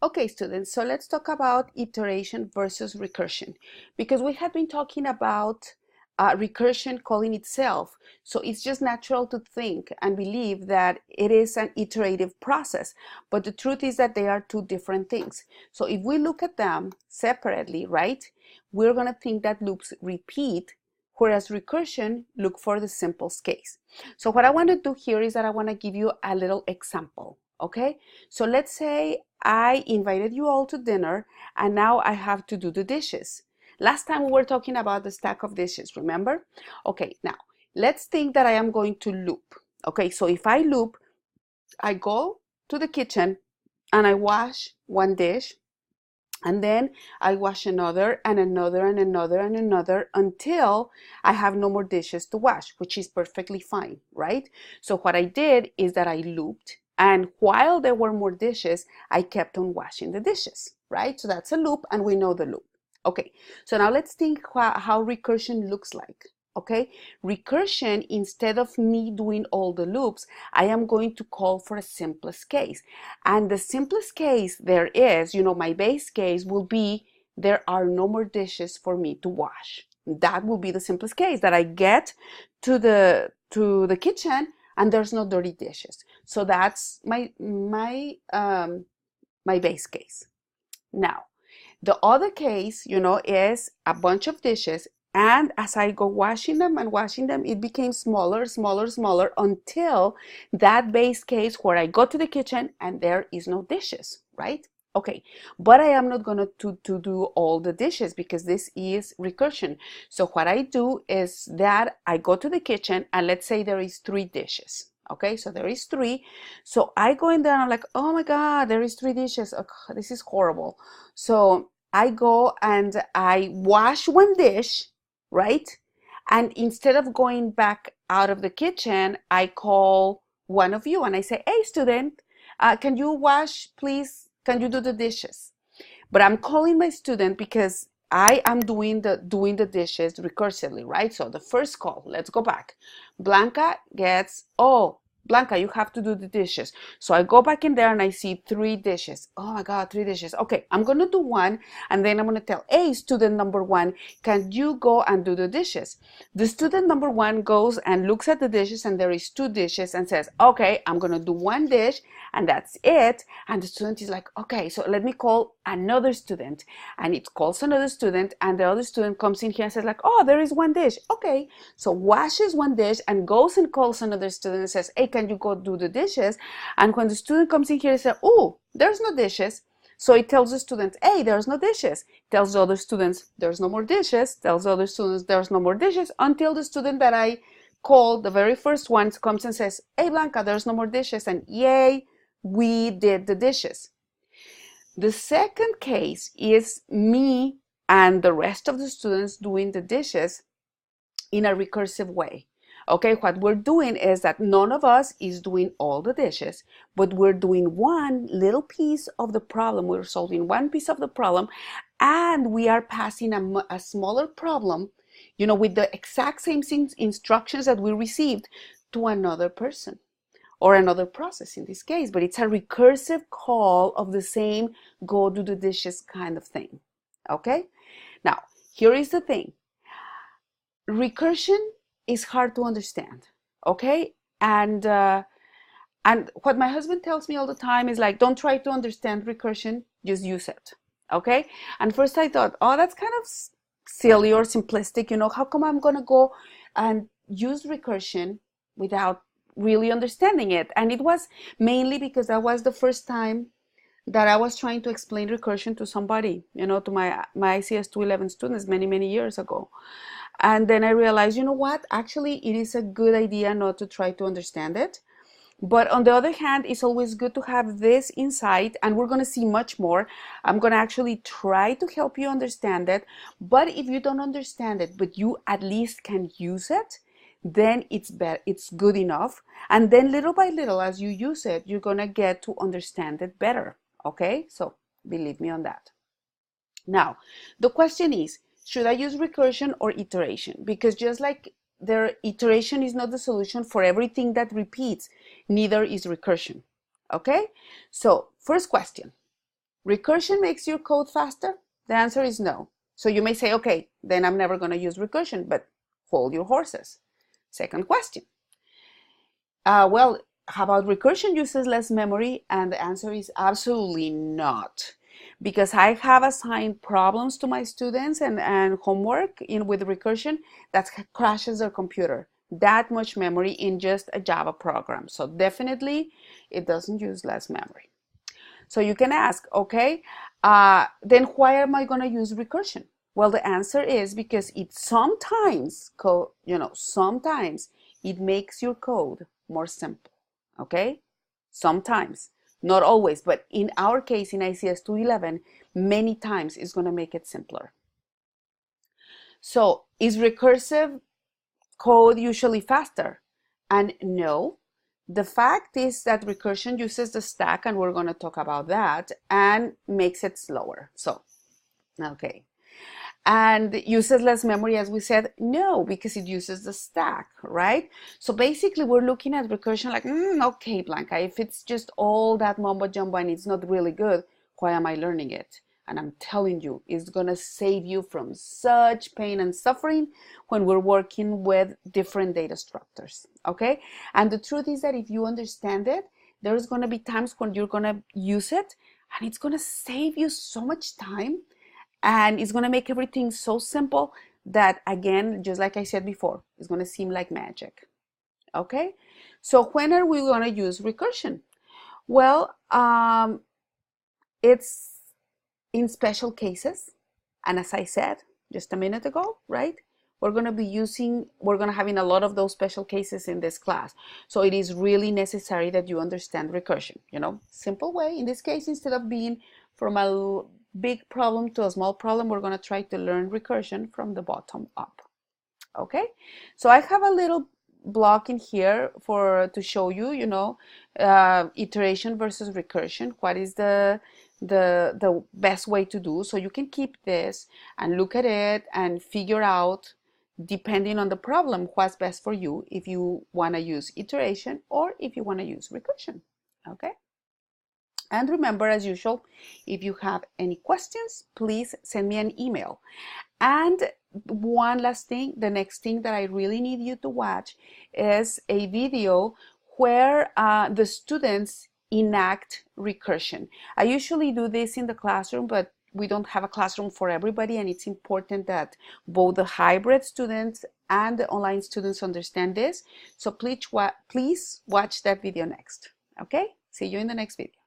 Okay, students, so let's talk about iteration versus recursion, because we have been talking about recursion calling itself. So it's just natural to think and believe that it is an iterative process, but the truth is that they are two different things. So if we look at them separately, right, we're going to think that loops repeat, whereas recursion look for the simplest case. So what I want to do here is that I want to give you a little example. Okay, so let's say I invited you all to dinner and now I have to do the dishes. Last time we were talking about the stack of dishes, remember? Okay, now let's think that I am going to loop. Okay, so if I loop, I go to the kitchen and I wash one dish, and then I wash another and another and another and another until I have no more dishes to wash, which is perfectly fine, right? So what I did is that I looped, and while there were more dishes, I kept on washing the dishes, right? So that's a loop, and we know the loop. Okay, so now let's think how recursion looks like. Okay, recursion, instead of me doing all the loops, I am going to call for a simplest case. And the simplest case there is, my base case will be there are no more dishes for me to wash. That will be the simplest case, that I get to the kitchen and there's no dirty dishes. So that's my base case. Now, the other case, is a bunch of dishes, and as I go washing them and washing them, it became smaller, smaller, smaller until that base case where I go to the kitchen and there is no dishes, right? Okay, but I am not going to do all the dishes because this is recursion. So what I do is that I go to the kitchen and let's say there is 3 dishes. Okay, so there is 3. So I go in there and I'm like, oh my God, there is 3 dishes. Oh, this is horrible. So I go and I wash one dish, right? And instead of going back out of the kitchen, I call one of you and I say, hey, student, can you wash, please? Can you do the dishes? But I'm calling my student because I am doing the dishes recursively, right? So the first call, let's go back. Blanca gets, oh, Blanca, you have to do the dishes. So I go back in there and I see 3 dishes. Oh my God, 3 dishes. Okay, I'm gonna do one and then I'm gonna tell, hey, student number 1, can you go and do the dishes? The student number 1 goes and looks at the dishes and there is 2 dishes and says, okay, I'm gonna do 1 dish and that's it. And the student is like, okay, so let me call another student. And it calls another student and the other student comes in here and says like, oh, there is 1 dish. Okay, so washes 1 dish and goes and calls another student and says, hey, can you go do the dishes? And when the student comes in here and says, oh, there's no dishes. So it tells the student, hey, there's no dishes. Tells the other students, there's no more dishes. Tells the other students, there's no more dishes, until the student that I called, the very first one, comes and says, hey, Blanca, there's no more dishes. And yay, we did the dishes. The second case is me and the rest of the students doing the dishes in a recursive way. Okay, what we're doing is that none of us is doing all the dishes, but we're doing one little piece of the problem. We're solving one piece of the problem, and we are passing a smaller problem, with the exact same instructions that we received to another person or another process in this case, but it's a recursive call of the same go do the dishes kind of thing. Okay, now here is the thing. Recursion is hard to understand, okay? And what my husband tells me all the time is like, don't try to understand recursion, just use it, okay? And first I thought, oh, that's kind of silly or simplistic, how come I'm gonna go and use recursion without really understanding it? And it was mainly because that was the first time that I was trying to explain recursion to somebody, to my ICS 211 students many years ago. And then I realized, what? Actually, it is a good idea not to try to understand it. But on the other hand, it's always good to have this insight, and we're going to see much more. I'm going to actually try to help you understand it. But if you don't understand it, but you at least can use it, then it's good enough. And then little by little, as you use it, you're going to get to understand it better. Okay? So believe me on that. Now, the question is, should I use recursion or iteration? Because just like iteration is not the solution for everything that repeats, neither is recursion. Okay? So, first question. Recursion makes your code faster? The answer is no. So you may say, okay, then I'm never going to use recursion, but hold your horses. Second question. Well, how about recursion uses less memory? And the answer is absolutely not. Because I have assigned problems to my students and homework with recursion that crashes their computer. That much memory in just a Java program. So definitely it doesn't use less memory. So you can ask, okay, then why am I going to use recursion? Well, the answer is because it sometimes, sometimes it makes your code more simple, okay? Sometimes, not always, but in our case in ICS 211, many times it's going to make it simpler. So is recursive code usually faster? And no. The fact is that recursion uses the stack, and we're going to talk about that, and makes it slower. So, okay. And uses less memory, as we said? No, because it uses the stack, right? So basically, we're looking at recursion like, okay, Blanca, if it's just all that mumbo jumbo and it's not really good, why am I learning it? And I'm telling you, it's going to save you from such pain and suffering when we're working with different data structures, okay? And the truth is that if you understand it, there's going to be times when you're going to use it, and it's going to save you so much time, and it's going to make everything so simple that, again, just like I said before, it's going to seem like magic, okay? So when are we going to use recursion? Well, it's in special cases, and as I said just a minute ago, right, we're going to having a lot of those special cases in this class. So it is really necessary that you understand recursion, simple way. In this case, instead of being from a big problem to a small problem, we're going to try to learn recursion from the bottom up, okay? So I have a little block in here to show you, iteration versus recursion. What is the best way to do? So you can keep this and look at it and figure out, depending on the problem, what's best for you, if you want to use iteration or if you want to use recursion, okay? And remember, as usual, if you have any questions, please send me an email. And one last thing, the next thing that I really need you to watch is a video where the students enact recursion. I usually do this in the classroom, but we don't have a classroom for everybody, and it's important that both the hybrid students and the online students understand this. So please watch that video next, okay? See you in the next video.